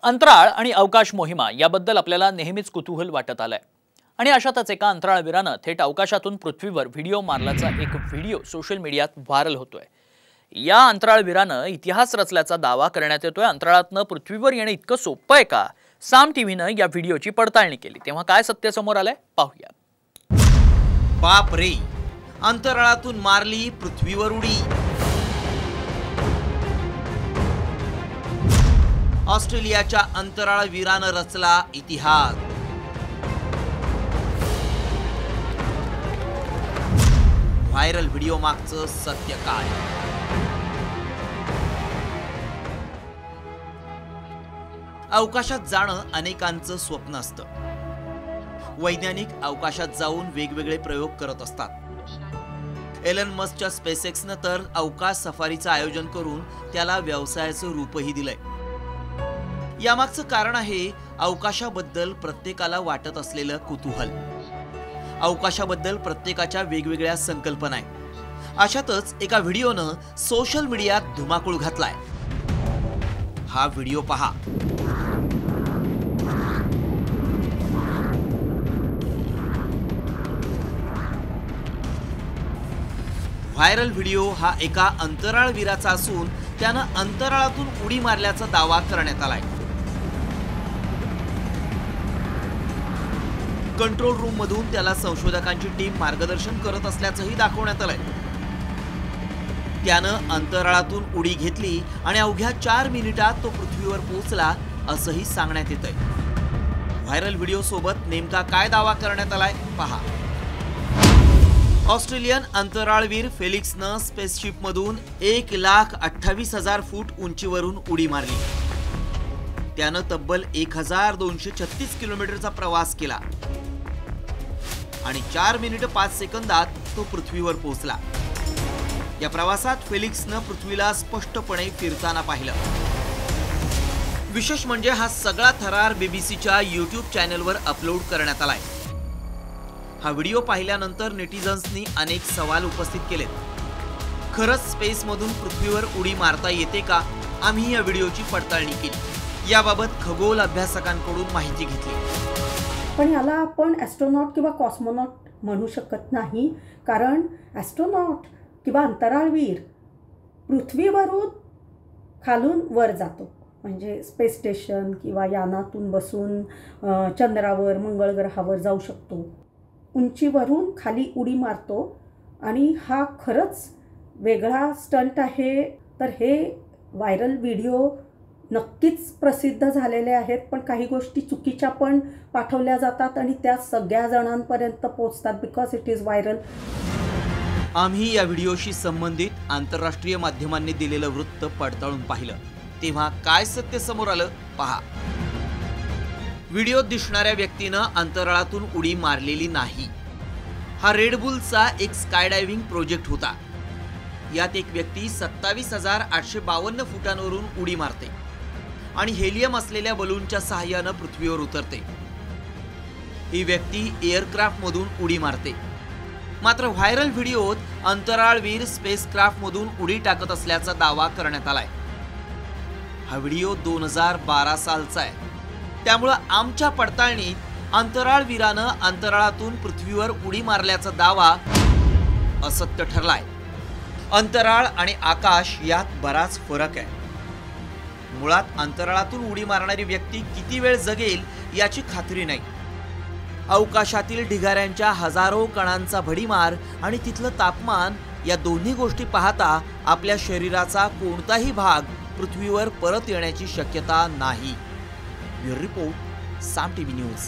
अंतराळ आणि अवकाश मोहिमा याबद्दल आपल्याला नेहमीच कुतूहल वाटत आलंय आणि अशातच एका अंतराळवीरानं थेट अवकाशातून पृथ्वीवर व्हिडिओ मारल्याचा एक व्हिडिओ सोशल मीडियात व्हायरल होतोय। या अंतराळवीरानं इतिहास रचल्याचा दावा करण्यात येतोय। अंतराळातनं पृथ्वीवर येणे इतकं सोपं आहे का? साम टीव्हीनं या व्हिडिओची पडताळणी केली तेव्हा काय सत्य समोर आलंय पाहूया। बाप रे, अंतराळातून मारली पृथ्वीवर उडी। ऑस्ट्रेलियाच्या अंतराळवीरानं रचला इतिहास। व्हायरल व्हिडिओ मागचं सत्य काय? अवकाशात जाणं अनेकांचं स्वप्न असतं। वैज्ञानिक अवकाशात जाऊन वेगवेगळे प्रयोग करत असतात। एलन मस्कच्या स्पेसएक्सनं तर अवकाश सफारीचं आयोजन करून त्याला व्यवसायाचं रूपही दिलंय। यामागचं कारण आहे अवकाशाबद्दल प्रत्येकाला वाटत असलेलं कुतूहल। अवकाशाबद्दल प्रत्येकाच्या वेगवेगळ्या संकल्पना आहेत। अशातच एका व्हिडिओनं सोशल मीडियात धुमाकूळ घातलाय। हा व्हिडिओ पहा। व्हायरल व्हिडिओ हा एका अंतराळवीराचा असून त्यानं अंतराळातून उडी मारल्याचा दावा करण्यात आलाय। कंट्रोल रूम मधून त्याला संशोधकांची टीम मार्गदर्शन करत असल्याचंही दाखवण्यात आलंय। त्यानं अंतराळातून उडी घेतली आणि अवघ्या 4 मिनिटात तो पृथ्वीवर पोहोचला असंही सांगण्यात येतंय। व्हायरल व्हिडिओ सोबत नेमका काय दावा करण्यात आलाय पहा। ऑस्ट्रेलियन अंतराळवीर फेलिक्सनं स्पेसशिपमधून 1,28,000 फूट उंचीवरून उडी मारली। त्यानं तब्बल 1,236 किलोमीटरचा प्रवास केला आणि 4 मिनिटं 5 सेकंदात तो पृथ्वीवर पोहोचला। या प्रवासात फेलिक्सनं पृथ्वीला स्पष्टपणे फिरताना पाहिलं। विशेष म्हणजे हा सगळा थरार बीबीसीच्या यूट्यूब चॅनलवर अपलोड करण्यात आलाय। हा व्हिडिओ पाहिल्यानंतर नेटिझन्सनी अनेक सवाल उपस्थित केलेत। खरंच स्पेसमधून पृथ्वीवर उडी मारता येते का? आम्ही या व्हिडिओची पडताळणी केली। याबाबत खगोल अभ्यासकांकडून माहिती घेतली। पण याला आपण ॲस्ट्रोनॉट किंवा कॉस्मोनॉट म्हणू शकत नाही, कारण ॲस्ट्रोनॉट किंवा अंतराळवीर पृथ्वीवरून खालून वर जातो, म्हणजे स्पेस स्टेशन किंवा यानातून बसून चंद्रावर मंगळ ग्रहावर जाऊ शकतो। उंचीवरून खाली उडी मारतो आणि हा खरंच वेगळा स्टंट आहे। तर हे व्हायरल व्हिडिओ नक्कीच प्रसिद्ध झालेले आहेत, पण काही गोष्टी चुकीच्या पण पाठवल्या जातात आणि त्या सगळ्या जणांपर्यंत पोहोचतात बिकॉज इट इज व्हायरल। आम्ही या व्हिडिओशी संबंधित आंतरराष्ट्रीय माध्यमांनी दिलेलं वृत्त पडताळून पाहिलं तेव्हा काय सत्य समोर आलं पहा। व्हिडिओत दिसणाऱ्या व्यक्तीनं अंतराळातून उडी मारलेली नाही। हा रेडबुलचा एक स्कायडायव्हिंग प्रोजेक्ट होता। यात एक व्यक्ती 27,852 फुटांवरून उडी मारते आणि हेलियम असलेल्या बलूनच्या सहाय्यानं पृथ्वीवर उतरते। ही व्यक्ती एअरक्राफ्टमधून उडी मारते। मात्र व्हायरल व्हिडिओत अंतराळवीर स्पेसक्राफ्टमधून उडी टाकत असल्याचा दावा करण्यात आलाय। हा व्हिडिओ 2012 सालचा आहे, त्यामुळे आमच्या पडताळणीत अंतराळवीरानं अंतराळातून पृथ्वीवर उडी मारल्याचा दावा असत्य ठरलाय। अंतराळ आणि आकाश यात बराच फरक आहे। मुळात अंतराळातून उडी मारणारी व्यक्ती किती वेळ जगेल याची खात्री नाही। अवकाशातील ढिगाऱ्यांच्या हजारो कणांचा भडीमार आणि तिथलं तापमान या दोन्ही गोष्टी पाहता आपल्या शरीराचा कोणताही भाग पृथ्वीवर परत येण्याची शक्यता नाही। ब्युरो रिपोर्ट, साम टीव्ही न्यूज।